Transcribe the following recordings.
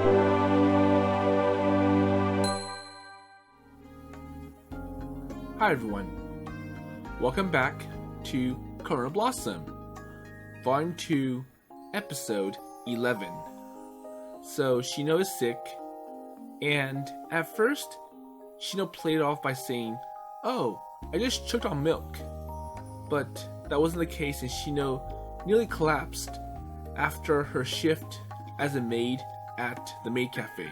Hi everyone, welcome back to Koronal Blossom, Volume 2, Episode 11. So Shino is sick, and at first, Shino played it off by saying, "Oh, I just choked on milk." But that wasn't the case, and Shino nearly collapsed after her shift as a maid at the maid cafe.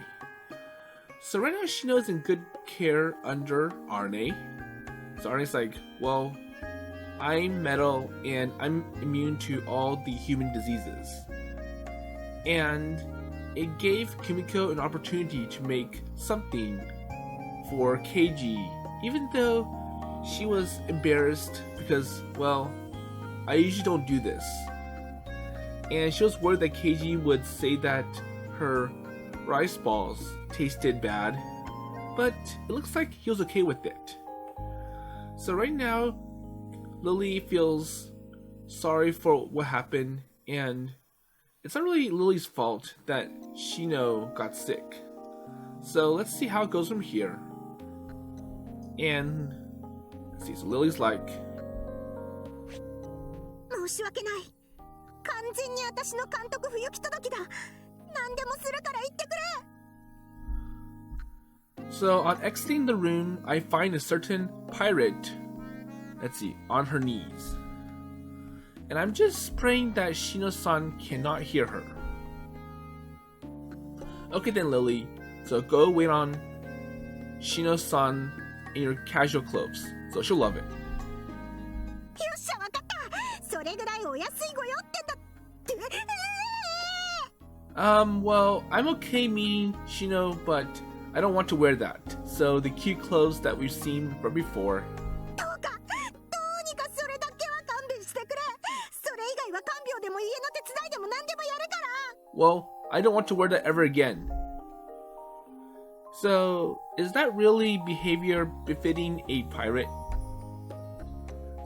So right now Shino is in good care under Arne. So Arne's like, well, I'm metal and I'm immune to all the human diseases. And it gave Kumiko an opportunity to make something for Keiji, even though she was embarrassed because, well, I usually don't do this. And she was worried that Keiji would say that her rice balls tasted bad, but it looks like he was okay with it. So right now, Lily feels sorry for what happened, and it's not really Lily's fault that Shino got sick. So let's see how it goes from here. And let's see, so Lily's like, 申し訳ない。完全に私の監督不行き届きだ。何でもするから言ってくれ。 So on exiting the room, I find a certain pirate, let's see, on her knees. And I'm just praying that Shino-san cannot hear her. Okay then, Lily, so go wait on Shino-san in your casual clothes, so she'll love it. よっしゃ、わかった。それぐらいお安いご用ってんだって。Well, I'm okay meeting Shino, but I don't want to wear that. So the cute clothes that we've seen from before. どうか、どうにかそれだけは勘弁してくれ。それ以外は看病でも家の手伝いでも何でもやるから。 Well, I don't want to wear that ever again. So, is that really behavior befitting a pirate?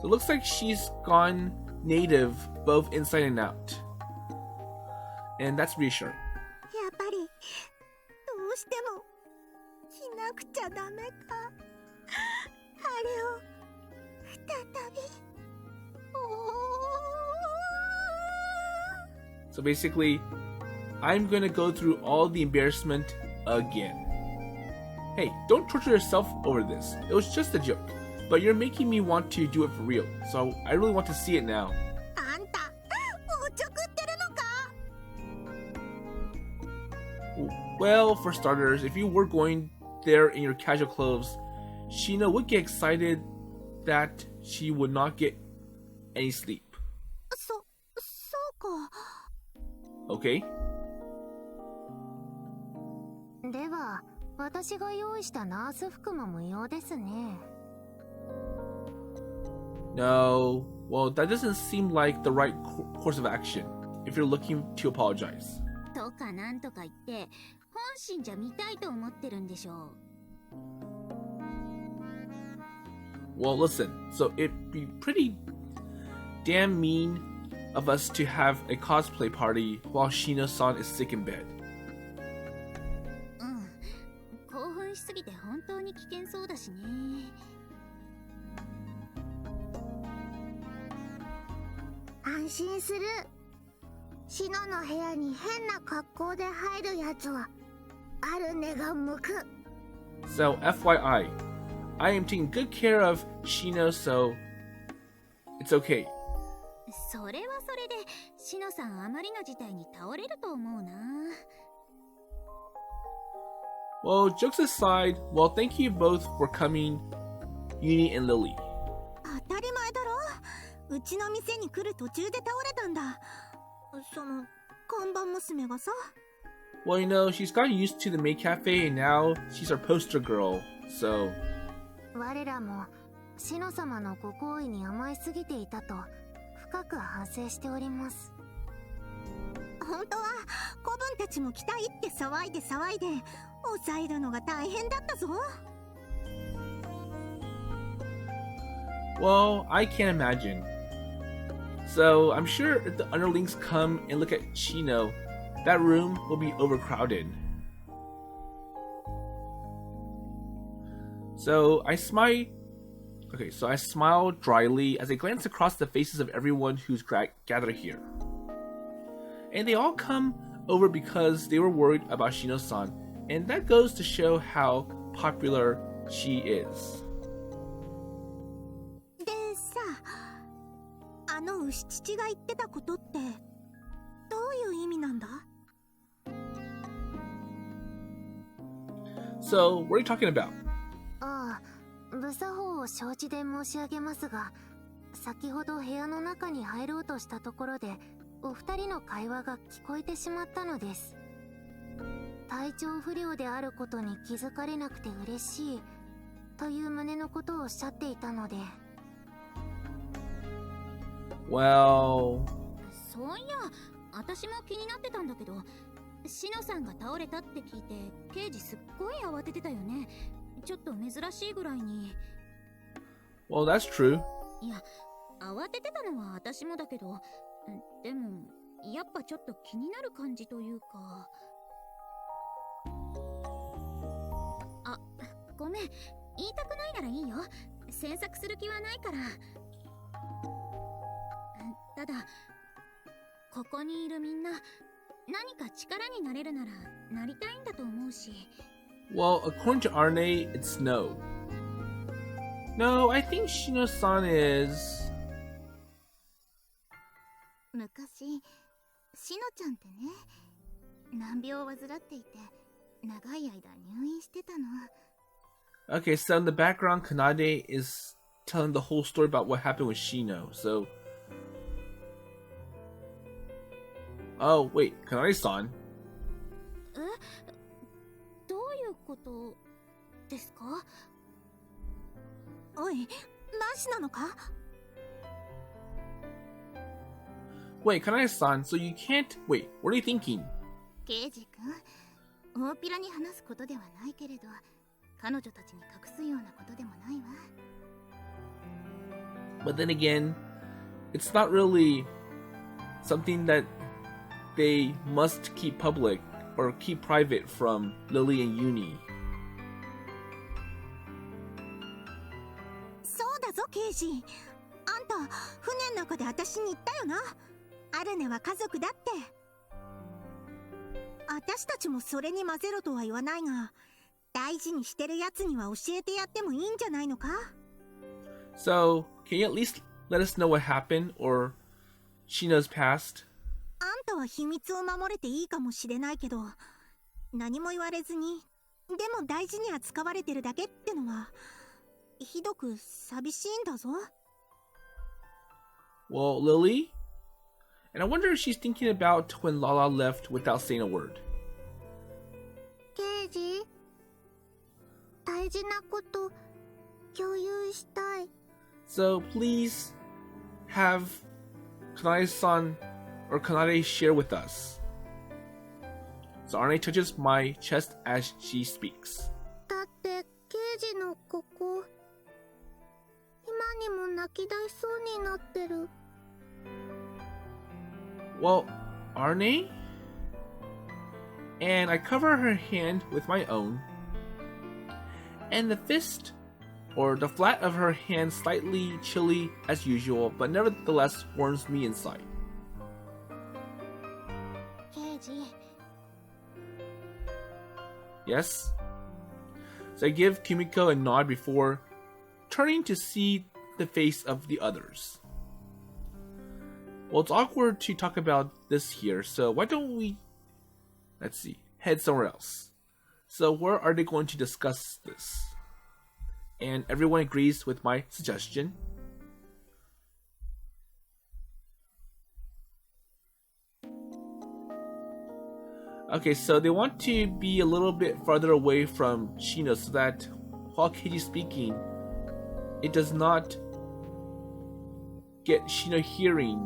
So it looks like she's gone native both inside and out. And that's reassuring. やっぱり、どうしても着なくちゃダメか。あれを再び。So basically, I'm gonna go through all the embarrassment again. Hey, don't torture yourself over this. It was just a joke. But you're making me want to do it for real. So I really want to see it now. あんた、おちょくってるのか。 Well, for starters, if you were going there in your casual clothes, Shino would get excited that she would not get any sleep. そうか。 Okay? では、私が用意したナース服も無用ですね。No. Well, that doesn't seem like the right course of action if you're looking to apologize. とかなんとか言って、本心じゃ見たいと思ってるんでしょう。Well, listen. So it'd be pretty damn mean of us to have a cosplay party while Shino-san is sick in bed. うん。興奮しすぎて本当に危険そうだしね。安心する。シノの部屋に変な格好で入るやつはあるねが向く。 So, FYI, I am taking good care of Shino, so it's okay. それはそれで、シノさんあまりの事態に倒れると思うな。Well, jokes aside, well, thank you both for coming, Yunie and Lily. 当たり前だろ。うちの店に来る途中で倒れたんだ。その看板娘がさ。 Well, you know, she's gotten used to the maid cafe and now she's our poster girl, so... 我らも、シノ様のご好意に甘えすぎていたと、深く反省しております。本当は子分たちも来たいって騒いで抑えるのが大変だったぞ。 Well, I can't imagine. So, I'm sure if the underlings come and look at Shino, that room will be overcrowded. So I smile dryly as I glance across the faces of everyone who's gathered here. And they all come over because they were worried about Shino-san, and that goes to show how popular she is. でさ、あの牛父が言ってたことってどういう意味なんだ？ So, what are you talking about? ああ、無作法を承知で申し上げますが、先ほど部屋の中に入ろうとしたところでお二人の会話が聞こえてしまったのです。体調不良であることに気づかれなくて嬉しいという旨のことをおっしゃっていたので。Well... そういや、私も気になってたんだけど、シノさんが倒れたって聞いて刑事すっごい慌ててたよね。ちょっと珍しいぐらいに。 Well, that's true. いや、慌ててたのは私もだけど、でもやっぱちょっと気になる感じというか。あ、ごめん、言いたくないならいいよ。詮索する気はないから。ただここにいるみんな何か力になれるならなりたいんだと思うし。 Well, according to Arne, it's no. No, I think Shino-san is... 昔、しのちゃんってね、難病を患っていて、長い間入院してたの。 Okay, so in the background, Kanade is telling the whole story about what happened with Shino, so... Oh, wait, Kanade-san? どういうことですか？おい、マジなのか？ Wait, Kanade-san, so you can't... Wait, what are you thinking? 刑事君、大っぴらに話すことではないけれど、彼女たちに隠すようなことでもないわ。 But then again, it's not really something that they must keep public or keep private from Lily and Yunie. そうだぞ、刑事。あんた、船の中で私に言ったよな。アルネは家族だって。私たちもそれに混ぜろとは言わないが、大事にしてるやつには教えてやってもいいんじゃないのか？ So, can you at least let us know what happened or Shino's past? あんたは秘密を守れていいかもしれないけど、何も言われずに、でも大事に扱われてるだけってのは、ひどく寂しいんだぞ。 Well, Lily? And I wonder if she's thinking about when Lala left without saying a word. 刑事、大事なこと共有したい。 So please have Kanade-san or Kanade share with us. So Arne touches my chest as she speaks. だって刑事のここ、今にも泣き出しそうになってる。 Well, Arne? And I cover her hand with my own, and the fist, or the flat of her hand, slightly chilly as usual, but nevertheless warms me inside. 刑事。 Yes? So I give Kimiko a nod before turning to see the face of the others. Well, it's awkward to talk about this here, so why don't we, let's see, head somewhere else. So where are they going to discuss this? And everyone agrees with my suggestion. Okay, so they want to be a little bit farther away from Shino so that while Keiji is speaking, it does not get Shino hearing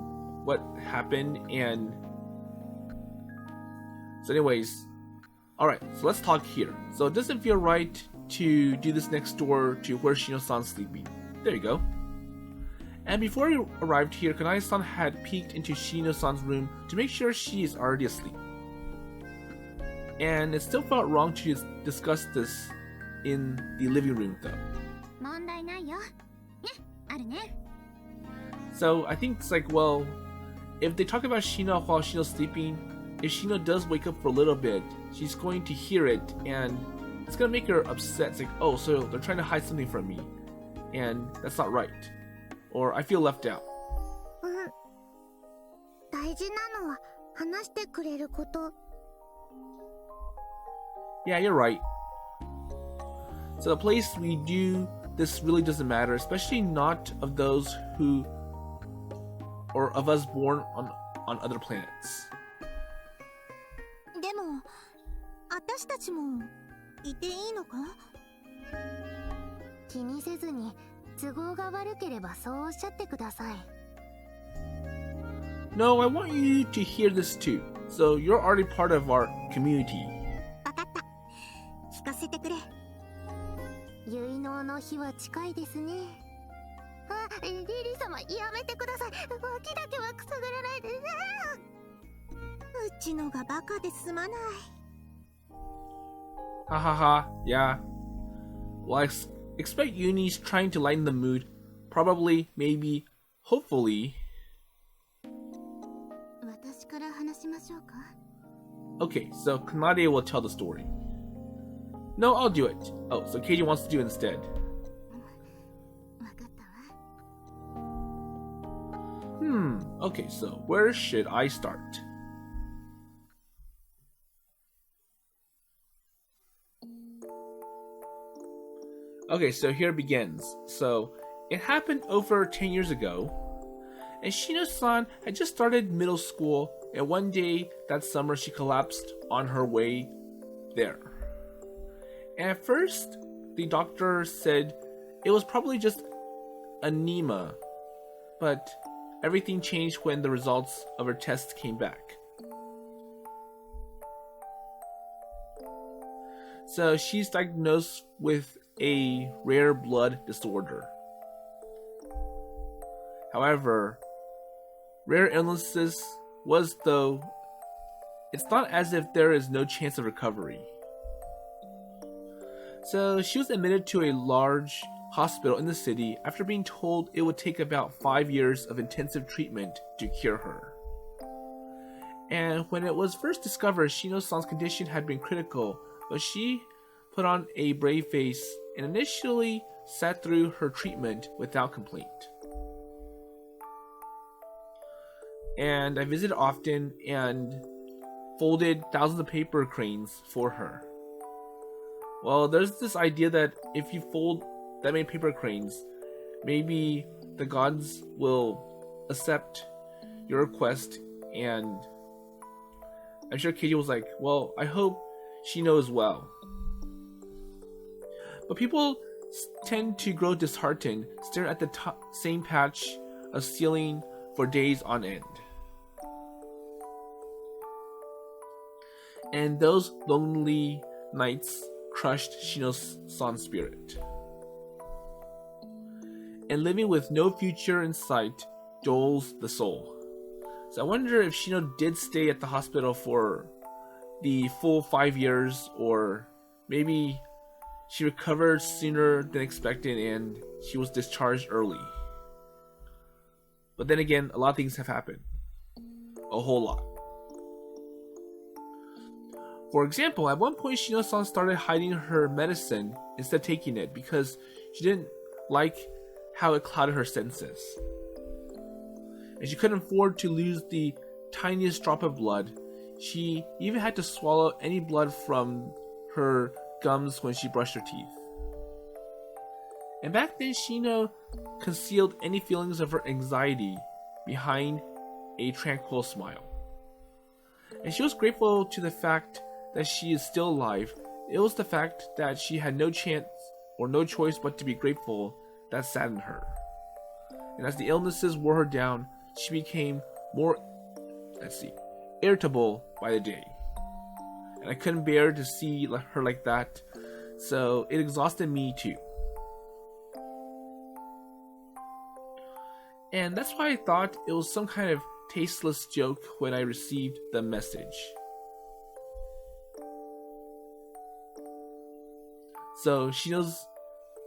what happened. And so anyways, alright, so let's talk here. So it doesn't feel right to do this next door to where Shino-san's sleeping. There you go. And before we arrived here, Kanade-san had peeked into Shino-san's room to make sure she is already asleep. And it still felt wrong to discuss this in the living room though. 問題ないよ。ね、あるね。 So I think it's like, well, if they talk about Shino while Shino's sleeping, if Shino does wake up for a little bit, she's going to hear it and it's gonna make her upset. It's like, oh, so they're trying to hide something from me, and that's not right. Or I feel left out. 大事なのは話してくれること。 Yeah, you're right. So the place we do this really doesn't matter, especially not of those who, or of us born on other planets. でも私たちもいていいのか？気にせずに都合が悪ければそうおっしゃってください。 No, I want you to hear this too. So you're already part of our community. わかった。聞かせてくれ。結納の日は近いですね。あ、リリー様、やめてください。脇だけはくすぐらないで。うちのがバカですまない。 Ha ha ha, yeah. Well, I expect Yunie's trying to lighten the mood. Probably, maybe, hopefully. 私から話しましょうか。 Okay, so Kanade will tell the story. No, I'll do it. Oh, so Keiji wants to do it instead. わかったわ。 Okay, so where should I start? Okay, so here it begins. So, it happened over 10 years ago, and Shino-san had just started middle school, and one day that summer she collapsed on her way there. And at first, the doctor said it was probably just anemia, but everything changed when the results of her tests came back. So she's diagnosed with a rare blood disorder. However, rare illnesses was though, it's not as if there is no chance of recovery. So she was admitted to a large hospital in the city after being told it would take about 5 years of intensive treatment to cure her. And when it was first discovered, Shino-san's condition had been critical, but she put on a brave face and initially sat through her treatment without complaint. And I visited often and folded thousands of paper cranes for her. Well, there's this idea that if you fold that many paper cranes, maybe the gods will accept your request, and I'm sure Keiji was like, well, I hope she knows well. But people tend to grow disheartened, staring at the same patch of ceiling for days on end. And those lonely nights crushed Shino-san's spirit. And living with no future in sight dulls the soul. So I wonder if Shino did stay at the hospital for the full 5 years, or maybe she recovered sooner than expected and she was discharged early. But then again, a lot of things have happened. A whole lot. For example, at one point Shino-san started hiding her medicine instead of taking it because she didn't like how it clouded her senses. And she couldn't afford to lose the tiniest drop of blood. She even had to swallow any blood from her gums when she brushed her teeth. And back then, Shino concealed any feelings of her anxiety behind a tranquil smile. And she was grateful to the fact that she is still alive. It was the fact that she had no chance or no choice but to be grateful that saddened her. And as the illnesses wore her down, she became more, irritable by the day. And I couldn't bear to see her like that, so it exhausted me too. And that's why I thought it was some kind of tasteless joke when I received the message. So Shino's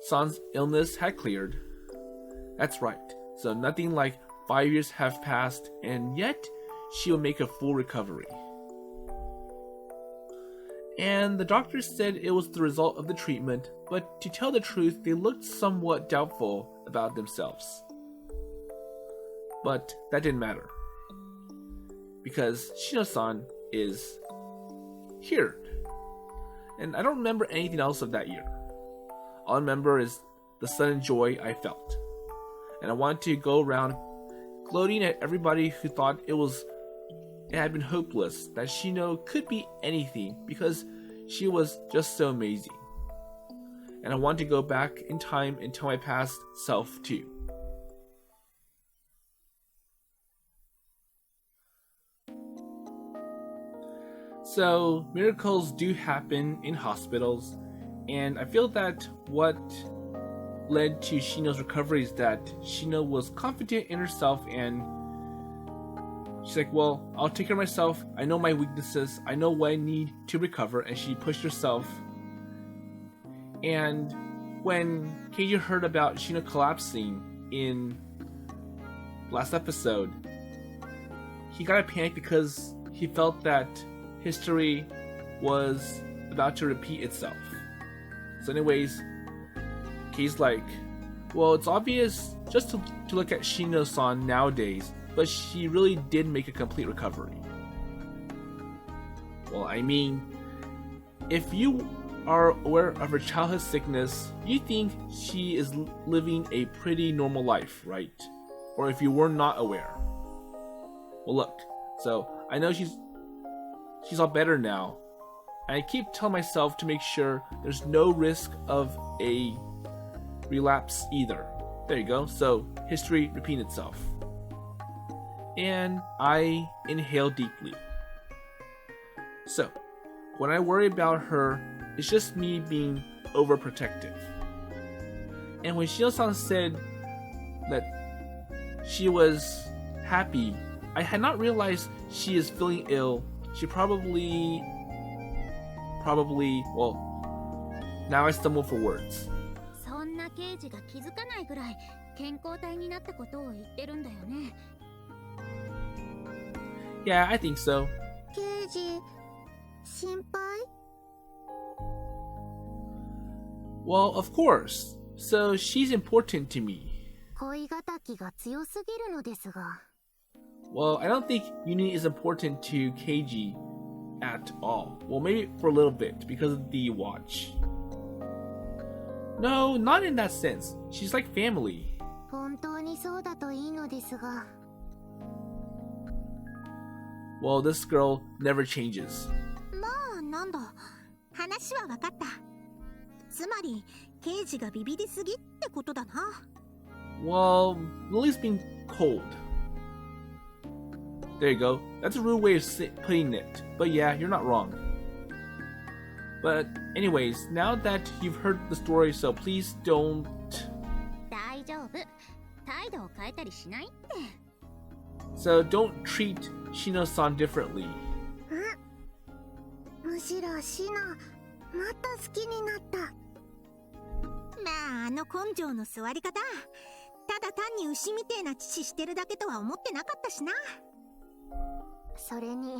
son's illness had cleared. That's right. So nothing like 5 years have passed, and yet she will make a full recovery. And the doctors said it was the result of the treatment, but to tell the truth, they looked somewhat doubtful about themselves. But that didn't matter, because Shino-san is cured. And I don't remember anything else of that year. All I remember is the sudden joy I felt. And I wanted to go around gloating at everybody who thought it had been hopeless, that Shino could be anything because she was just so amazing. And I wanted to go back in time and tell my past self too. So, miracles do happen in hospitals, and I feel that what led to Shino's recovery is that Shino was confident in herself, and she's like, well, I'll take care of myself, I know my weaknesses, I know what I need to recover, and she pushed herself. And when Keiji heard about Shino collapsing in last episode, he got a panic because he felt that history was about to repeat itself. So anyways, Kei's like, well, it's obvious just to look at Shino-san nowadays, but she really did make a complete recovery. Well, I mean, if you are aware of her childhood sickness, you think she is living a pretty normal life, right? Or if you were not aware. Well, look, so I know she's all better now, and I keep telling myself to make sure there's no risk of a relapse either. There you go. So history repeating itself. And I inhale deeply. So when I worry about her, it's just me being overprotective. And when Shino-san said that she was happy, I had not realized she is feeling ill. She probably, well, now I stumble for words. そんな刑事が気づかないぐらい健康体になったことを言ってるんだよね。Yeah, I think so. 刑事、心配？ Well, of course. So she's important to me. 恋敵が強すぎるのですが。Well, I don't think Yunie is important to Keiji at all. Well, maybe for a little bit because of the watch. No, not in that sense. She's like family. 本当にそうだといいのですが。Well, this girl never changes. まあなんだ、話は分かった。つまり刑事がビビりすぎってことだな。Well, Lily's being cold. There you go. That's a rude way of putting it. But yeah, you're not wrong. But anyways, now that you've heard the story, so please don't... 大丈夫。態度を変えたりしないって。So don't treat Shino-san differently. むしろシノ、もっと好きになった。まあ根性の座り方、ただ単に牛みてえな父してるだけとは思ってなかったしな。それに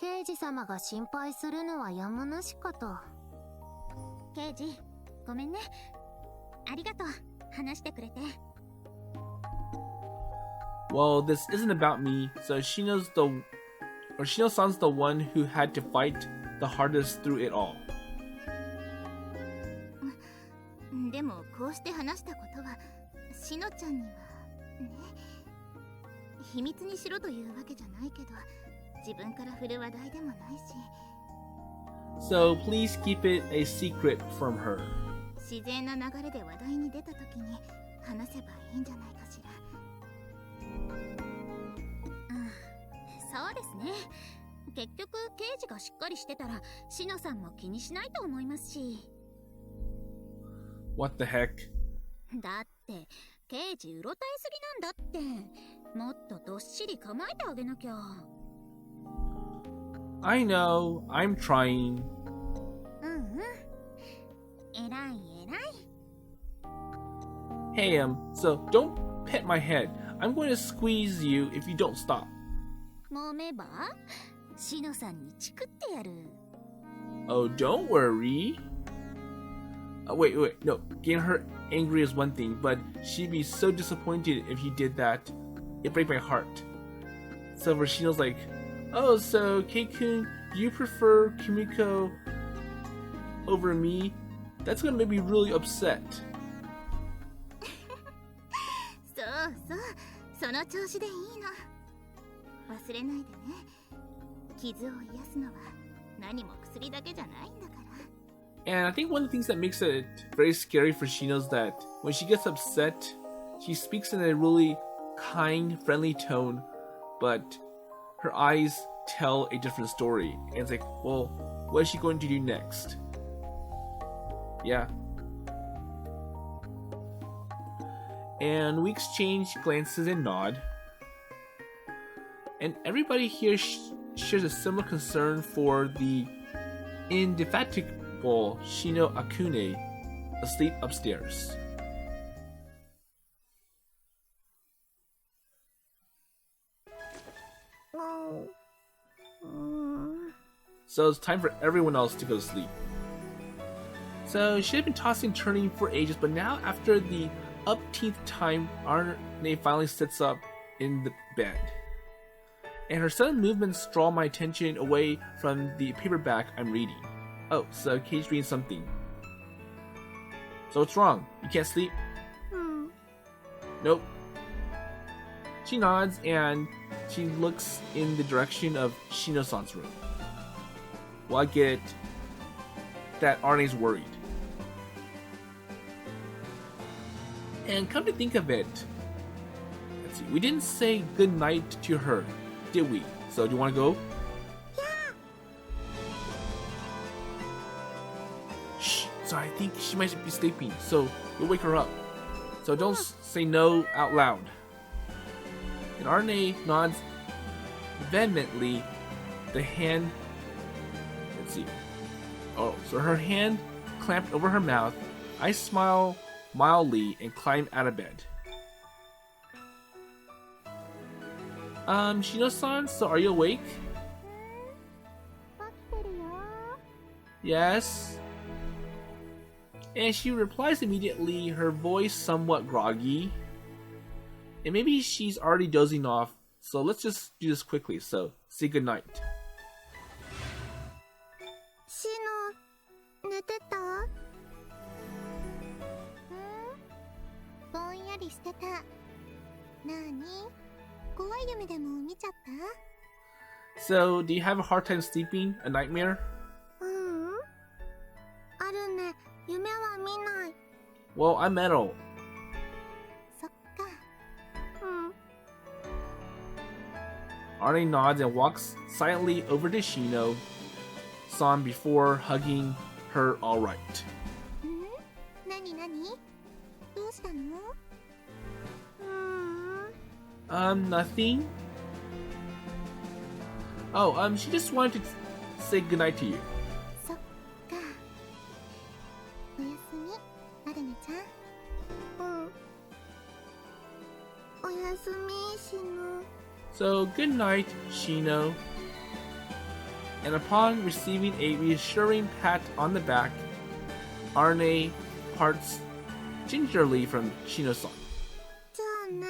刑事様が心配するのはやむなしかと。刑事、ごめんね。ありがとう、話してくれて。Well, this isn't about me, so Shino-san's the one who had to fight the hardest through it all. でもこうして話したことはしのちゃんにはね、秘密にしろというわけじゃないけど、自分から振る話題でもないし。So please keep it a secret from her. 自然な流れで話題に出た時に話せばいいんじゃないかしら。そうですね。結局刑事がしっかりしてたらしのさんも気にしないと思いますし。What the heck? だって刑事うろたえすぎなんだって。もっとどっしり構えてあげなきゃ。I know, I'm trying. 偉 Hey, so don't pet my head. I'm going to squeeze you if you don't stop. 揉めばシノさんにチクってやる。 Oh, don't worry. Wait, no. Getting her angry is one thing, but she'd be so disappointed if you did that. It'd break my heart. So Shino's like, oh, so Keikun, do you prefer Kimiko over me? That's gonna make me really upset. そうそう、その調子でいいの。忘れないでね。傷を癒すのは何も薬だけじゃないんだから。 And I think one of the things that makes it very scary for Shino is that when she gets upset, she speaks in a really kind, friendly tone, but her eyes tell a different story. And it's like, well, what is she going to do next? Yeah. And we exchange glances and nod. And everybody here shares a similar concern for the indefatigable Shino Akune asleep upstairs. So it's time for everyone else to go to sleep. So she had been tossing and turning for ages, but now after the upteenth time, Arne finally sits up in the bed. And her sudden movements draw my attention away from the paperback I'm reading. Oh, so Keiji's reading something. So what's wrong? You can't sleep? Nope. She nods and she looks in the direction of Shino-san's room. Well, I get that Arne's worried. And come to think of it, let's see, we didn't say good night to her, did we? So do you want to go? Yeah. Shh, sorry, I think she might be sleeping, so we'll wake her up. So don't say no out loud. And Arne nods vehemently, the hand, let's see. Oh, so her hand clamped over her mouth. I smile mildly and climb out of bed. Shino-san, so are you awake? Yes. And she replies immediately, her voice somewhat groggy. And maybe she's already dozing off, so let's just do this quickly. So, say goodnight. シノ、寝てた？ぼんやりしてた。なに？怖い夢でも見ちゃった？ So, do you have a hard time sleeping? A nightmare? あるね。夢は見ない。 Well, I'm metal. そっか。Arne nods and walks silently over to Shino-san before hugging her alright. なになに？どうしたの？Nothing. Oh, she just wanted to say goodnight to you. そっか。おやすみ、アルネちゃん。おやすみ、シノ。 So, good night, Shino. And upon receiving a reassuring pat on the back, Arne parts gingerly from Shino-san. じゃあね。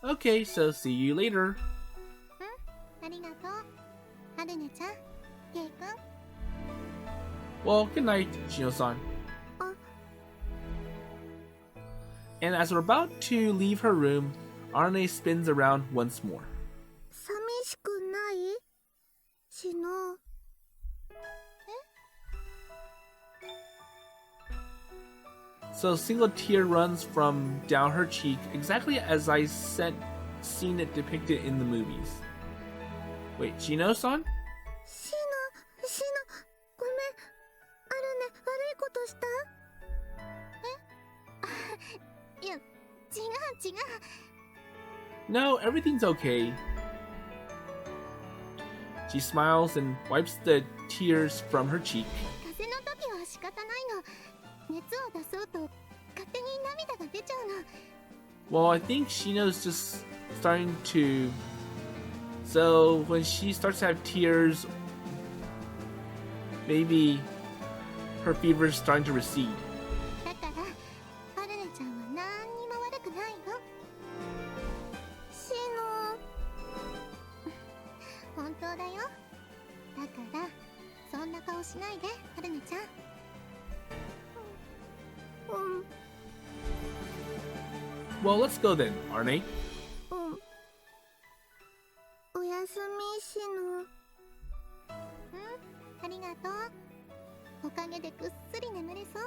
Okay, so see you later. ありがとう。アルネちゃん、ケイ君。 Well, good night, Shino-san. And as we're about to leave her room, Arne spins around once more. 寂しくない？シノ。So a single tear runs from down her cheek, exactly as I seen it depicted in the movies. Wait, Shino-san? シノ、シノ、ごめん。アルネ、悪いことした？いや、違う。No, everything's okay. She smiles and wipes the tears from her cheek. 風邪の時は仕方ないの。熱を出そうと勝手に涙が出ちゃうの。 Well, I think Shino's just starting to... So, when she starts to have tears, maybe her fever is starting to recede. だからアルネちゃんは何にも悪くないの。シノ本当だよ。だからそんな顔しないでアルネちゃん。Well, let's go then, Arne. おやすみシノ。ありがとう。おかげでぐっすり眠れそう。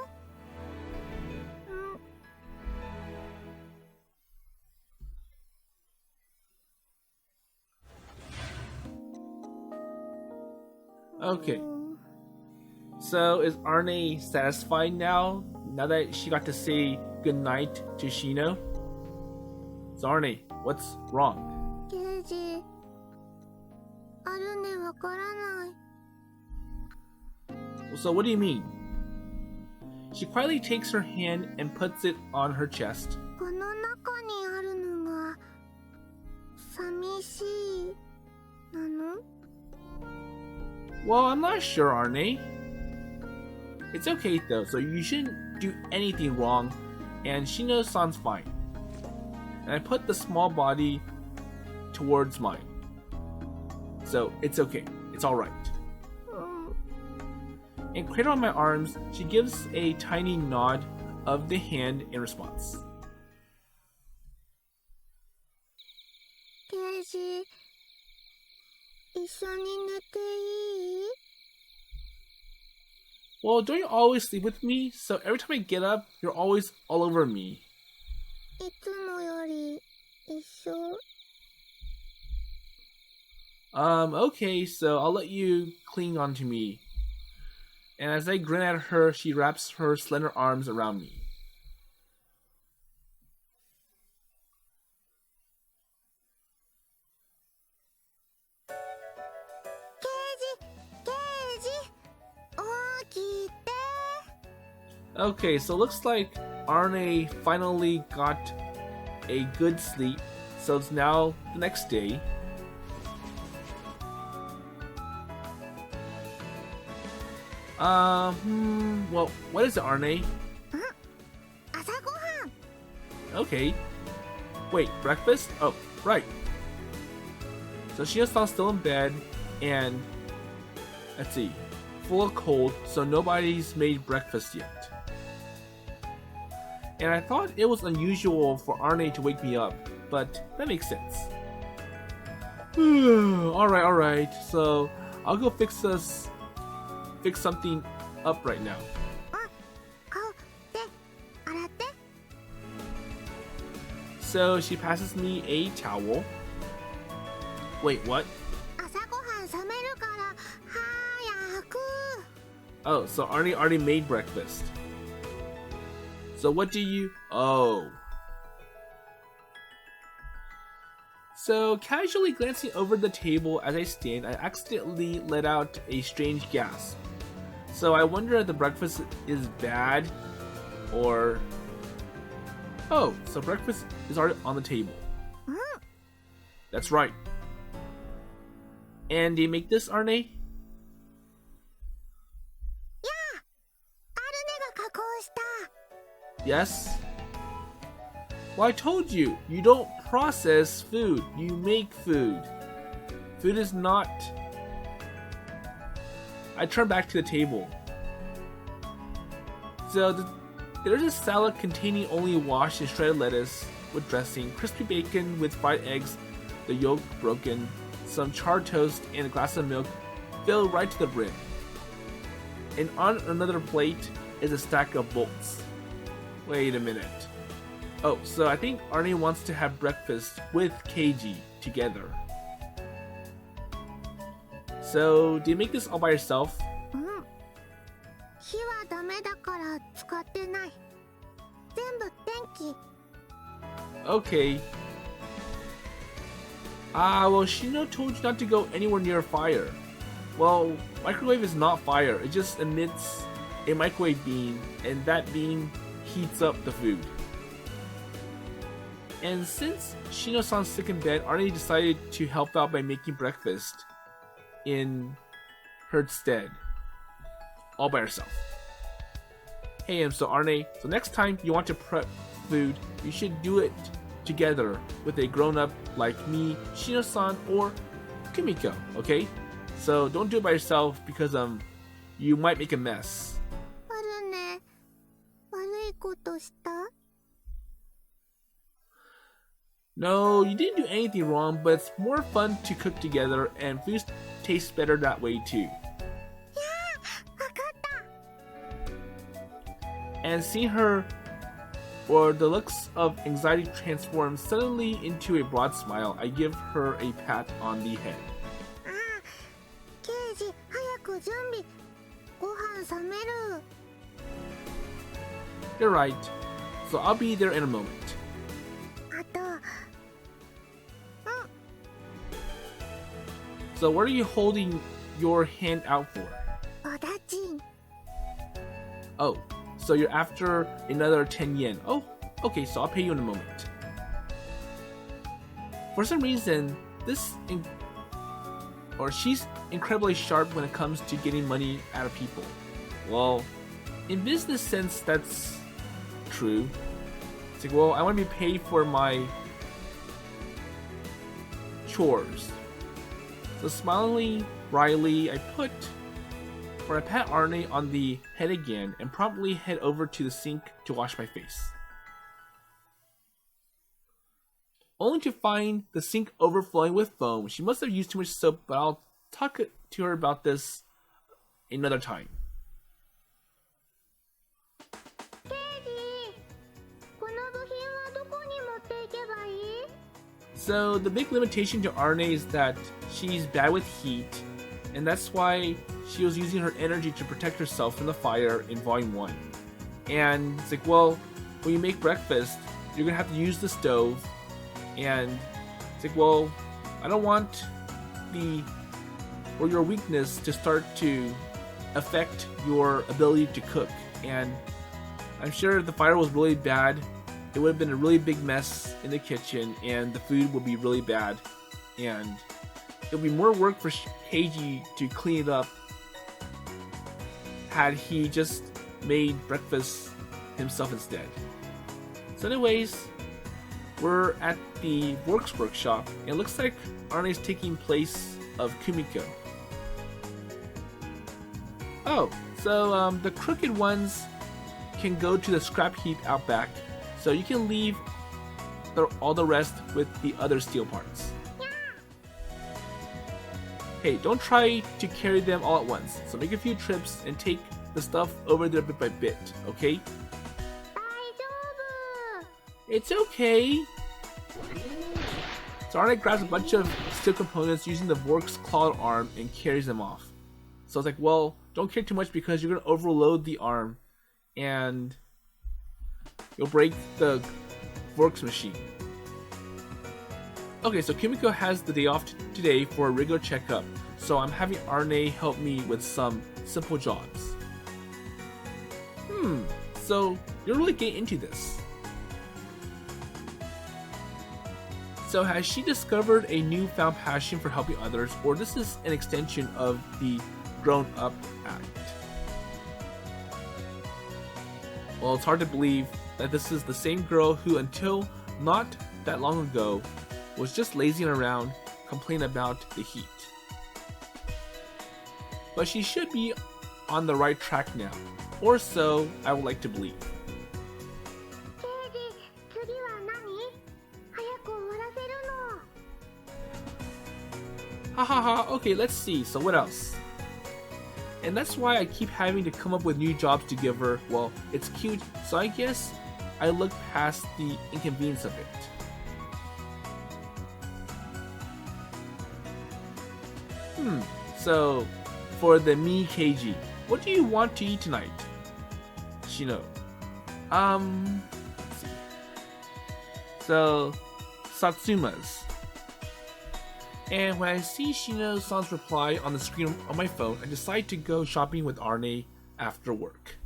Okay. So, is Arne satisfied now that she got to say goodnight to Shino? So, Arne, what's wrong? ケイジ、アルネわからない。 So, what do you mean? She quietly takes her hand and puts it on her chest. この中にあるのが寂しいなの？ Well, I'm not sure, Arne. It's okay though, so you shouldn't do anything wrong, and Shino sounds fine. And I put the small body towards mine. So, it's okay. It's alright. And cradled on my arms, she gives a tiny nod of the hand in response. ケイジ、一緒に寝ていい？ Well, don't you always sleep with me? So every time I get up, you're always all over me. いつもより一緒？ Okay, so I'll let you cling onto me. And as I grin at her, she wraps her slender arms around me. ケイジ、起きて。 Okay, so it looks like Arne finally got a good sleep. So it's now the next day. Well, what is it, Arne? 朝ごはん。 Okay. Wait, breakfast? Oh, right. So Shino-san's still in bed, and let's see, full of cold, so nobody's made breakfast yet. And I thought it was unusual for Arne to wake me up, but that makes sense. Alright, so I'll go fix something up right now. 顔で洗って。 So she passes me a towel. Wait, what? 朝ごはん冷めるから早く。 Oh, so Arnie already made breakfast. So what do you... Oh. So casually glancing over the table as I stand, I accidentally let out a strange gasp. So I wonder if the breakfast is bad or... Oh, so breakfast is already on the table. That's right. And do you make this, Arne? やあ、アルネが加工した。 Yes? Well, I told you, you don't process food, you make food. Food is not... I turn back to the table. So there's a salad containing only washed and shredded lettuce with dressing, crispy bacon with fried eggs, the yolk broken, some charred toast, and a glass of milk filled right to the brim. And on another plate is a stack of bolts. Wait a minute. Oh, so I think Arnie wants to have breakfast with Keiji together. So, do you make this all by yourself? 火はダメだから使ってない。全部電気。 Okay. Well, Shino told you not to go anywhere near a fire. Well, microwave is not fire. It just emits a microwave beam, and that beam heats up the food. And since Shino-san's sick in bed, Arne decided to help out by making breakfast in her stead, all by herself. Hey, so Arne, so next time you want to prep food, you should do it together with a grown-up like me, Shino-san, or Kumiko, okay? So don't do it by yourself because you might make a mess. あるね。悪いことした？ No, you didn't do anything wrong, but it's more fun to cook together and food tastes better that way too. And seeing her or the looks of anxiety transform suddenly into a broad smile, I give her a pat on the head. ああ、ケイジ、早く準備。ご飯冷める。 You're right, so I'll be there in a moment. あと、So what are you holding your hand out for? おだちん。 Oh, so you're after another 10 yen. Oh, okay, so I'll pay you in a moment. For some reason, she's incredibly sharp when it comes to getting money out of people. Well, in business sense, that's true. It's like, well, I want to be paid for my chores. So smilingly, wryly, I pat Arne on the head again and promptly head over to the sink to wash my face. Only to find the sink overflowing with foam. She must have used too much soap, but I'll talk to her about this another time. ケイジ、この部品はどこに持っていけばいい？ So the big limitation to Arne is that she's bad with heat, and that's why she was using her energy to protect herself from the fire in Volume 1. And it's like, well, when you make breakfast, you're gonna have to use the stove, and it's like, well, I don't want your weakness to start to affect your ability to cook. And I'm sure if the fire was really bad, it would have been a really big mess in the kitchen, and the food would be really bad, and it would be more work for Keiji to clean it up had he just made breakfast himself instead. So anyways, we're at the Works Workshop, and it looks like Arne is taking place of Kumiko. Oh, so the crooked ones can go to the scrap heap out back, so you can leave all the rest with the other steel parts. Hey, don't try to carry them all at once, so make a few trips and take the stuff over there bit by bit, okay? 大丈夫。 It's okay! So Arne grabs a bunch of steel components using the Vork's clawed arm and carries them off. So it's like, well, don't carry too much because you're going to overload the arm and you'll break the Vork's machine. Okay, so Kumiko has the day off today for a regular checkup, so I'm having Arne help me with some simple jobs. So you're really getting into this. So has she discovered a newfound passion for helping others, or this is an extension of the Grown Up Act? Well, it's hard to believe that this is the same girl who, until not that long ago, was just lazing around, complaining about the heat. But she should be on the right track now, or so I would like to believe. ケイジ、次は何？早く終わらせるの。 Hahaha, okay, let's see, so what else? And that's why I keep having to come up with new jobs to give her. Well, it's cute, so I guess I look past the inconvenience of it. So, for the me Keiji, what do you want to eat tonight? Shino. Let's see. So, Satsuma's. And when I see Shino-san's reply on the screen on my phone, I decide to go shopping with Arne after work.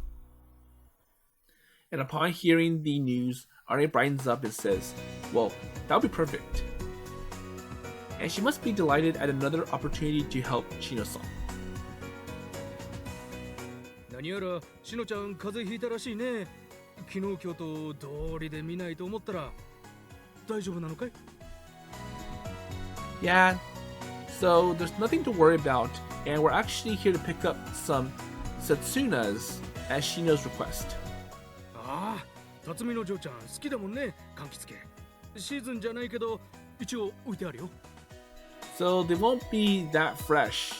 And upon hearing the news, Arne brightens up and says, well, that would be perfect. And she must be delighted at another opportunity to help Shino-san. 何やらしのちゃん風邪ひいたらしいね。昨日今日と道理で見ないと思ったら大丈夫なのかい? Yeah, so there's nothing to worry about, and we're actually here to pick up some Satsunas at Shino's request. ああ、辰巳の嬢ちゃん好きだもんね、柑橘系。シーズンじゃないけど一応置いてあるよ。So they won't be that fresh.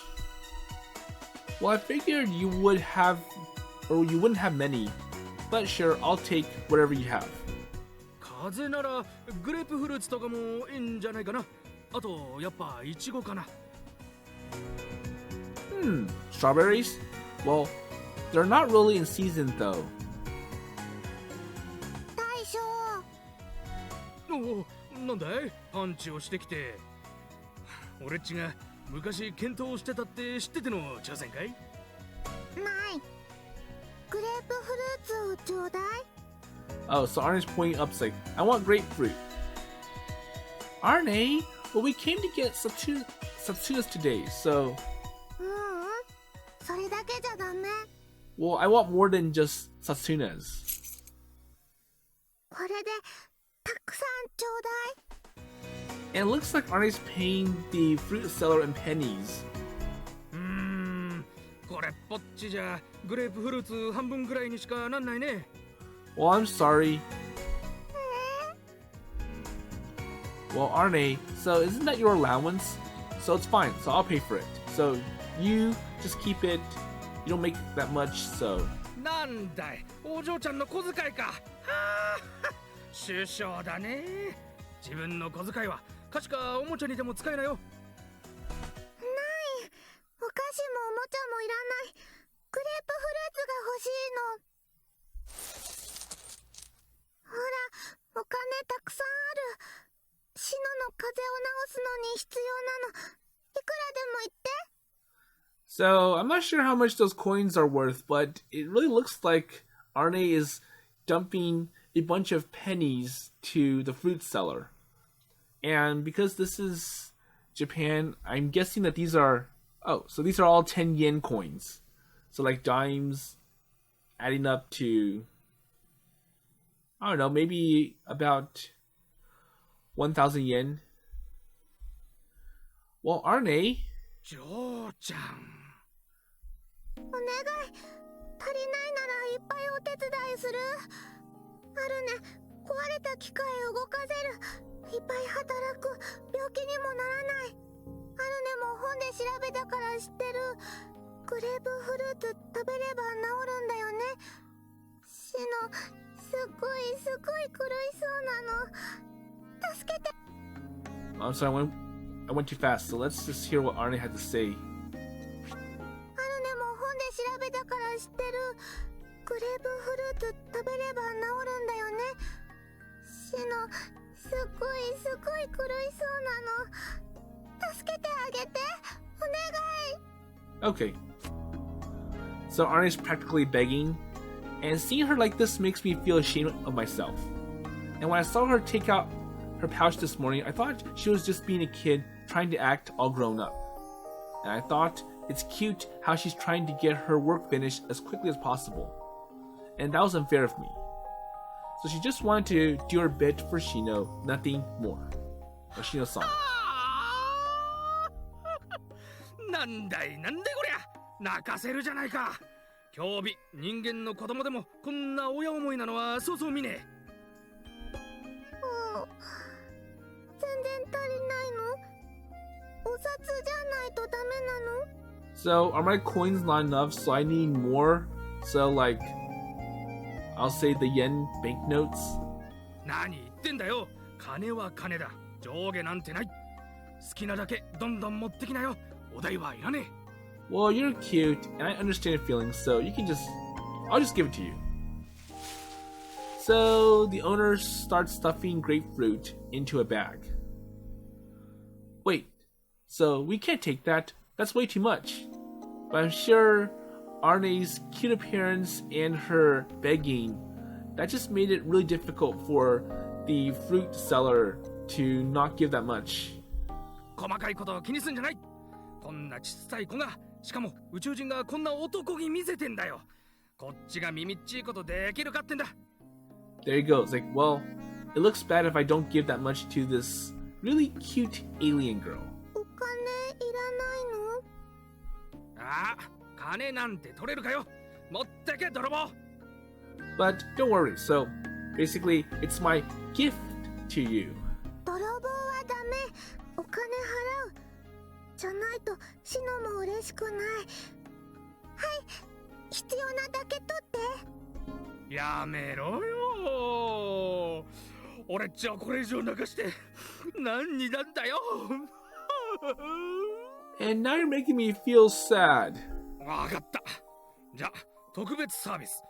Well, I figured you would have, or you wouldn't have many, but sure, I'll take whatever you have. 風ならグレープフルーツとかもいいんじゃないかな。あとやっぱイチゴかな。Strawberries? Well, they're not really in season though. 大将、おお、なんだいパンチをしてきて。俺っちが昔検討してたって知ってての挑戦かい？ない。グレープフルーツをちょうだい。Oh, so Arne's pointing up, like, I want grapefruit. Arne, well, we came to get Satsunas today, so... それだけじゃダメ。Well, I want more than just Satsunas. これでたくさんちょうだい。And it looks like Arne's paying the fruit seller in pennies. これっぽっちじゃグレープフルーツ半分ぐらいにしかなんないね。Well, I'm sorry. Well, Arne, so isn't that your allowance? So it's fine, so I'll pay for it. So you just keep it. You don't make that much, so... なんだい、お嬢ちゃんの小遣いか。はあ、首相だね。自分の小遣いは菓子かおもちゃにでも使えなよ。ない。お菓子もおもちゃもいらない。グレープフルーツが欲しいの。ほら、お金たくさんある。シノの風邪を治すのに必要なの。いくらでも言って。So, I'm not sure how much those coins are worth, but it really looks like Arne is dumping a bunch of pennies to the fruit seller. And because this is Japan, I'm guessing that these are... Oh, so these are all 10 yen coins. So like dimes adding up to... I don't know, maybe about 1,000 yen. Well, Arne... 嬢ちゃん。お願い。足りないならいっぱいお手伝いする。あるね。壊れた機械動かせる。いっぱい働く。病気にもならない。あるねも本で調べたから知ってる。グレープフルーツ食べれば治るんだよね。シノ、すっごい苦しそうなの。助けて。I'm sorry, I went too fast, so let's just hear what Arne had to say. 調べたから知ってる。グレープフルーツ食べれば治るんだよね。シノ、すっごい苦しそうなの。助けてあげて。お願い。Okay. So Arne's practically begging, and seeing her like this makes me feel ashamed of myself. And when I saw her take out her pouch this morning, I thought she was just being a kid trying to act all grown up. And I thought it's cute how she's trying to get her work finished as quickly as possible. And that was unfair of me. So she just wanted to do her bit for Shino, nothing more. Or Shino-san. なんだい、なんでこりゃ。泣かせるじゃないか。今日日、人間の子供でもこんな親思いなのはそうそう見ねえ。全然足りないの？お札じゃないとダメなの？ So are my coins not enough? So I need more? So like, I'll say the yen banknotes? 何言ってんだよ。金は金だ。上下なんてない。好きなだけどんどん持ってきなよ。お代はいらねえ。Well, you're cute, and I understand your feelings, so you can I'll just give it to you. So the owner starts stuffing grapefruit into a bag. Wait, so we can't take that. That's way too much. But I'm sure Arne's cute appearance and her begging that just made it really difficult for the fruit seller to not give that much. 細かいことを気にすんじゃない。こんなちっさい子が、しかも宇宙人がこんな男気見せてんだよ。こっちが耳っちいことできるかってんだ。There you go. It's like, well, it looks bad if I don't give that much to this really cute alien girl. お金いらないの？ああ、金なんて取れるかよ。持ってけ、泥棒。But don't worry. So, basically, it's my gift to you. 泥棒はダメ。お金払う。じゃないとシノも嬉しくない。はい、必要なだけ取って。やめろよ。俺っちはこれ以上泣かして何になんだよ。And now you're making me feel sad. わかった。じゃあ特別サービス。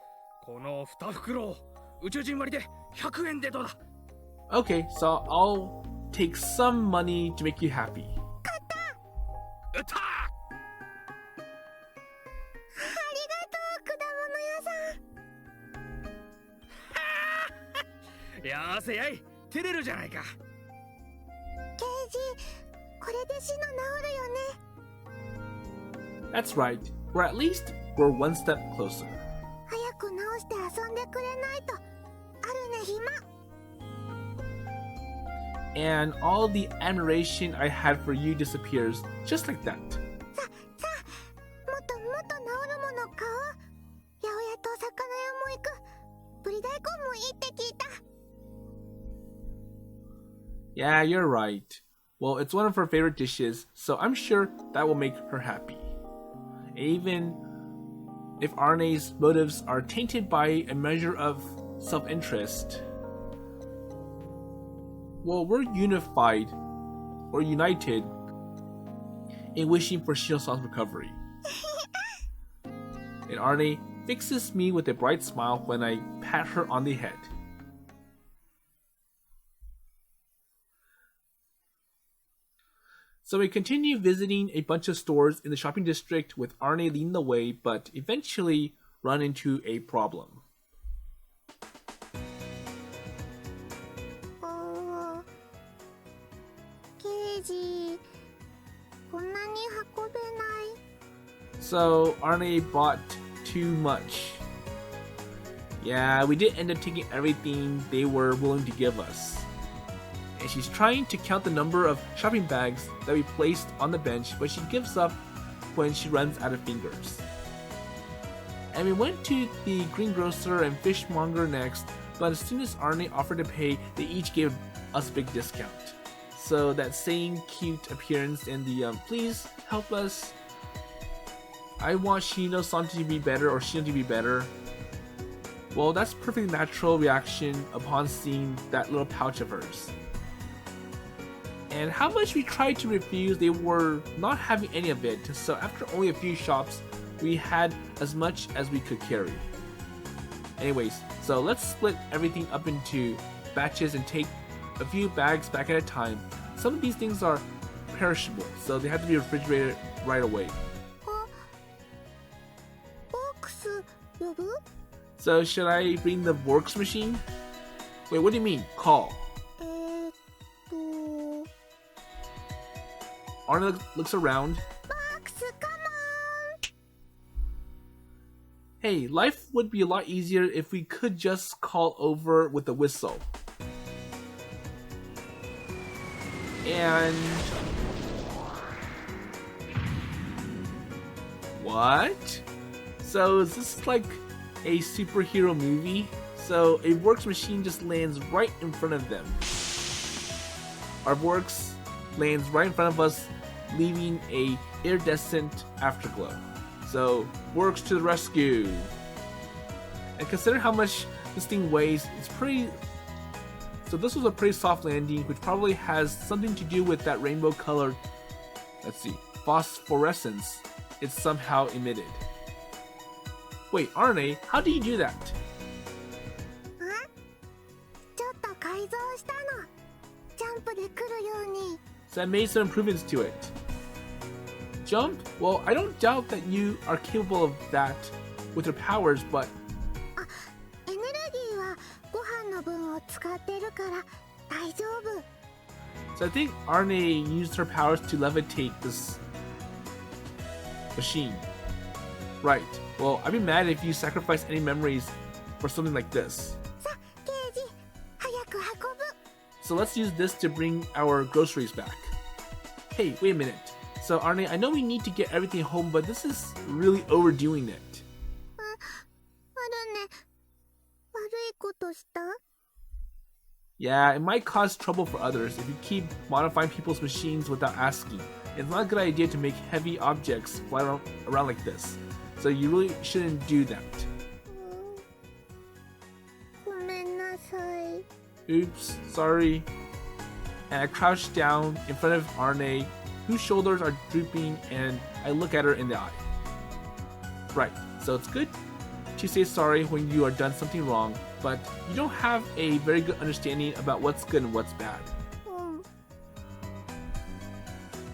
この2袋宇宙人割で100円でどうだ。 Okay, so I'll take some money to make you happy. うったー。ありがとう、果物屋さん。やーせやい、照れるじゃないか。ケイジ、これでシノ治るよね。 That's right. Or at least we're one step closer. 早く治して遊んでくれないと。あるね、暇。And all the admiration I had for you disappears just like that. さあ、もっともっと治るもの買おう。八百屋と魚屋も行く。ぶり大根もいいって聞いた。Yeah, you're right. Well, it's one of her favorite dishes, so I'm sure that will make her happy. Even if Arne's motives are tainted by a measure of self-interest, well, we're unified or united in wishing for Shino-san's recovery. And Arne fixes me with a bright smile when I pat her on the head. So we continue visiting a bunch of stores in the shopping district with Arne leading the way, but eventually run into a problem. ケイジ、こんなに運べない。 So Arne bought too much. Yeah, we did end up taking everything they were willing to give us. And she's trying to count the number of shopping bags that we placed on the bench, but she gives up when she runs out of fingers. And we went to the greengrocer and fishmonger next, but as soon as Arne offered to pay, they each gave us a big discount. So that same cute appearance and the please help us, I want Shino-san to be better or Shino to be better. Well, that's perfectly natural reaction upon seeing that little pouch of hers. And how much we tried to refuse, they were not having any of it, so after only a few shops, we had as much as we could carry. Anyways, so let's split everything up into batches and take a few bags back at a time. Some of these things are perishable, so they have to be refrigerated right away. ボックス呼ぶ？ So should I bring the Works machine? Wait, what do you mean, call? Arne looks around. ボックス、カモン！ Hey, life would be a lot easier if we could just call over with a whistle. And... What? So is this like a superhero movie? So a Works machine just lands right in front of them. Our Works lands right in front of us, leaving a iridescent afterglow. So, Works to the rescue! And consider how much this thing weighs, it's pretty... So this was a pretty soft landing, which probably has something to do with that rainbow colored, let's see, phosphorescence it's somehow emitted. Wait, Arne, how do you do that? ちょっと改造したの。ジャンプで来るように。 So I made some improvements to it. Jump? Well, I don't doubt that you are capable of that with your powers, but... エネルギーは使ってるから大丈夫。 So I think Arne used her powers to levitate this machine. Right. Well, I'd be mad if you sacrifice any memories for something like this. さあケイジ、早く運ぶ。 So let's use this to bring our groceries back. Hey, wait a minute. So Arne, I know we need to get everything home, but this is really overdoing it. あるね。悪いことした？ Yeah, it might cause trouble for others if you keep modifying people's machines without asking. It's not a good idea to make heavy objects fly around like this. So you really shouldn't do that. ごめんなさい。 Oops, sorry. And I crouch down in front of Arne, whose shoulders are drooping, and I look at her in the eye. Right, so it's good to say sorry when you are done something wrong, but you don't have a very good understanding about what's good and what's bad. うん。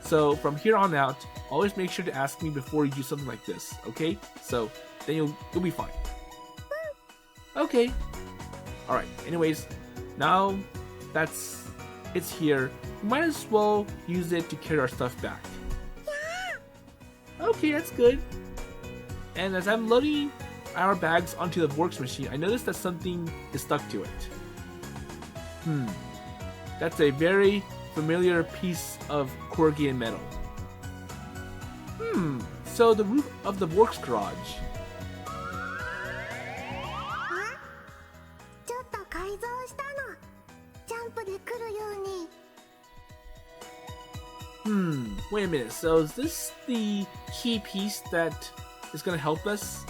So from here on out, always make sure to ask me before you do something like this, okay? So then you'll be fine. Okay. Alright, anyways, now it's here, we might as well use it to carry our stuff back. Okay, that's good. And as I'm loading our bags onto the works machine, I noticed that something is stuck to it. That's a very familiar piece of corrugated metal. So the roof of the works garage. あ、ちょっと改造したの。ジャンプで来るように。 Wait a minute, so is this the key piece that is going to help us?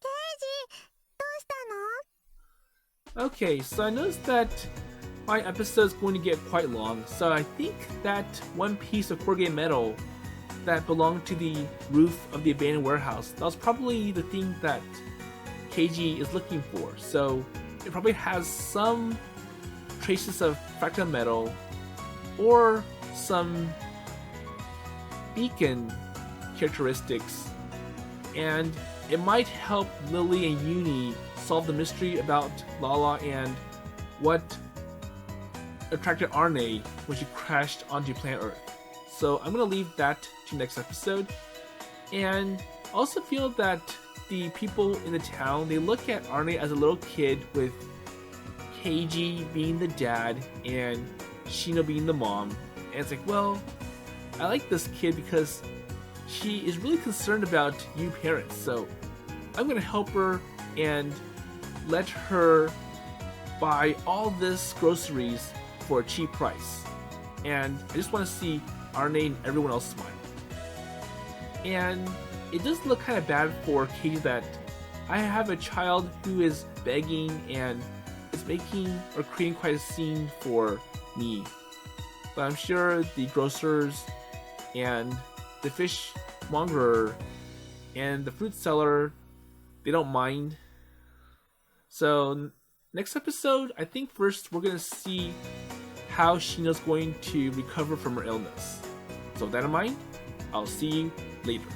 ケイジ、どうしたの？ Okay, so I noticed that my episode is going to get quite long, so I think that one piece of corrugated metal that belonged to the roof of the abandoned warehouse, that was probably the thing that Keiji is looking for. So it probably has some traces of fractal metal or some beacon characteristics, and it might help Lily and Yunie solve the mystery about Lala and what attracted Arne when she crashed onto planet Earth. So I'm gonna leave that to next episode. And I also feel that the people in the town, they look at Arne as a little kid with Keiji being the dad and Shino being the mom. And it's like, well, I like this kid because she is really concerned about you parents. So I'm gonna help her and let her buy all this groceries for a cheap price. And I just want to see Arne and everyone else smile. And it does look kind of bad for Keiji that I have a child who is begging and is making or creating quite a scene for me. But I'm sure the grocers and the fishmonger and the fruit seller, they don't mind. So next episode, I think first we're going to see how Shino's going to recover from her illness. So with that in mind, I'll see you later.